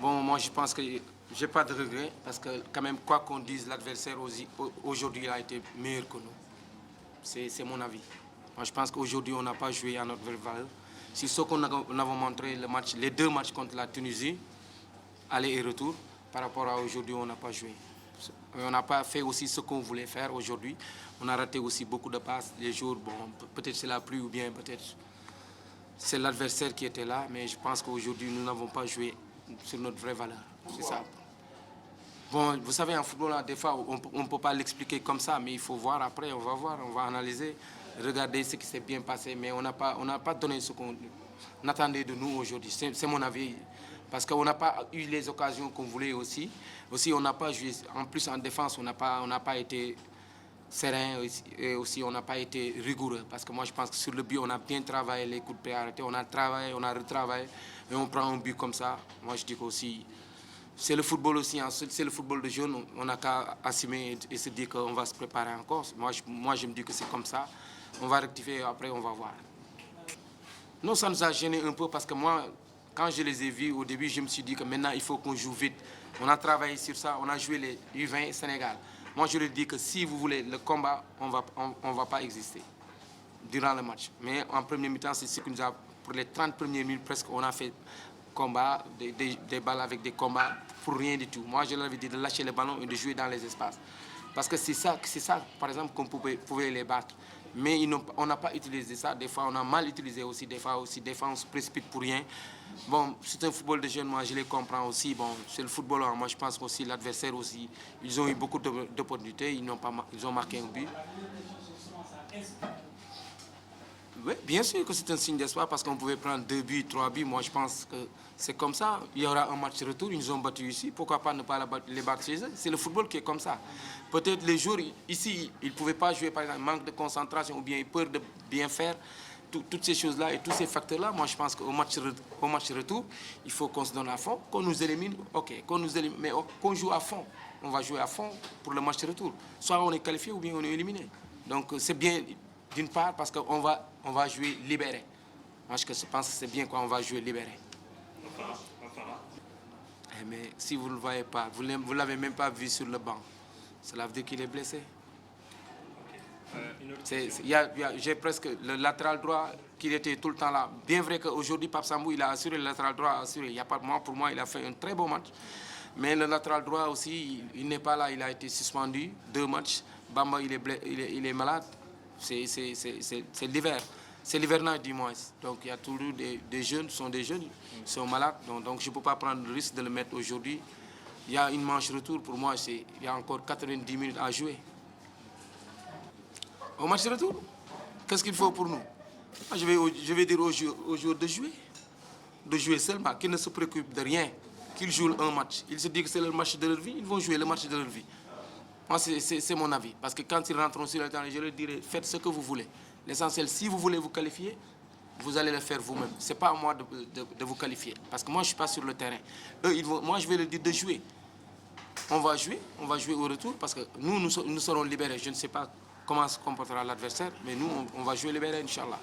Bon, moi, je pense que j'ai pas de regrets parce que quand même, quoi qu'on dise, l'adversaire aujourd'hui a été meilleur que nous. C'est mon avis. Moi, je pense qu'aujourd'hui, on n'a pas joué à notre vraie valeur. C'est ce qu'on a montré les deux matchs contre la Tunisie, aller et retour, par rapport à aujourd'hui, on n'a pas joué. On n'a pas fait aussi ce qu'on voulait faire aujourd'hui. On a raté aussi beaucoup de passes. Les jours, bon, peut-être c'est la pluie ou bien peut-être c'est l'adversaire qui était là, mais je pense qu'aujourd'hui, nous n'avons pas joué sur notre vraie valeur. C'est ça. Bon, vous savez, en football, des fois, on ne peut pas l'expliquer comme ça, mais il faut voir après, on va voir, on va analyser, regarder ce qui s'est bien passé, mais on n'a pas donné ce qu'on attendait de nous aujourd'hui. C'est mon avis, parce qu'on n'a pas eu les occasions qu'on voulait aussi. Aussi, on n'a pas joué, en plus en défense, on n'a pas été serein et aussi on n'a pas été rigoureux, parce que moi je pense que sur le but, on a bien travaillé les coups de pied arrêtés, on a travaillé, on a retravaillé, et on prend un but comme ça. Moi je dis qu'aussi, c'est le football aussi, c'est le football de jeunes, on n'a qu'à assumer et se dire qu'on va se préparer encore. Moi, je me dis que c'est comme ça, on va rectifier et après on va voir. Non, ça nous a gêné un peu parce que moi, quand je les ai vus au début, je me suis dit que maintenant il faut qu'on joue vite. On a travaillé sur ça, on a joué les U20 Sénégal. Moi, je leur dis que si vous voulez le combat, on va pas exister durant le match. Mais en premier mi-temps, c'est ce que nous a, pour les 30 premières minutes presque, on a fait combat, des balles avec des combats pour rien du tout. Moi, je leur avais dit de lâcher le ballon et de jouer dans les espaces. Parce que c'est ça, par exemple, qu'on pouvait les battre. Mais on n'a pas utilisé ça. Des fois, on a mal utilisé aussi. Des fois, on se précipite pour rien. Bon, c'est un football de jeunes, moi, je les comprends aussi. Bon, c'est le football. Moi, je pense qu'aussi l'adversaire aussi, ils ont eu beaucoup d'opportunités. Ils ont marqué un but. Oui, bien sûr que c'est un signe d'espoir parce qu'on pouvait prendre 2 buts, 3 buts. Moi, je pense que c'est comme ça. Il y aura un match retour. Ils nous ont battus ici. Pourquoi pas ne pas les battre chez eux? C'est le football qui est comme ça. Peut-être les jours ici, ils ne pouvaient pas jouer, par exemple, manque de concentration ou bien peur de bien faire. Toutes ces choses-là et tous ces facteurs-là, moi, je pense qu'au match retour, il faut qu'on se donne à fond. Qu'on nous élimine, ok. Qu'on nous élimine, mais qu'on joue à fond. On va jouer à fond pour le match retour. Soit on est qualifié ou bien on est éliminé. Donc, c'est bien... D'une part, parce qu'on va jouer libéré. Moi, je pense que c'est bien qu'on va jouer libéré. Mais si vous ne le voyez pas, vous ne l'avez même pas vu sur le banc, cela veut dire qu'il est blessé. J'ai presque le latéral droit qui était tout le temps là. Bien vrai qu'aujourd'hui, Pape Sambou, il a assuré le latéral droit. Pour moi, il a fait un très bon match. Mais le latéral droit aussi, il n'est pas là. Il a été suspendu 2 matchs. Bamba, il est malade. C'est l'hiver. C'est l'hivernage du moins. Donc il y a toujours des jeunes, ils sont malades. Donc je ne peux pas prendre le risque de le mettre aujourd'hui. Il y a une manche retour, pour moi, il y a encore 90 minutes à jouer. Au match retour, qu'est-ce qu'il faut pour nous? Je vais dire aux joueurs de jouer seulement, qu'ils ne se préoccupent de rien, qu'ils jouent un match. Ils se disent que c'est le match de leur vie, ils vont jouer le match de leur vie. Moi, c'est mon avis. Parce que quand ils rentreront sur le terrain, je leur dirai, faites ce que vous voulez. L'essentiel, si vous voulez vous qualifier, vous allez le faire vous-même. Ce n'est pas à moi de vous qualifier. Parce que moi, je ne suis pas sur le terrain. Moi, je vais leur dire de jouer. On va jouer au retour parce que nous serons libérés. Je ne sais pas comment se comportera l'adversaire, mais nous, on va jouer libérés, Inch'Allah.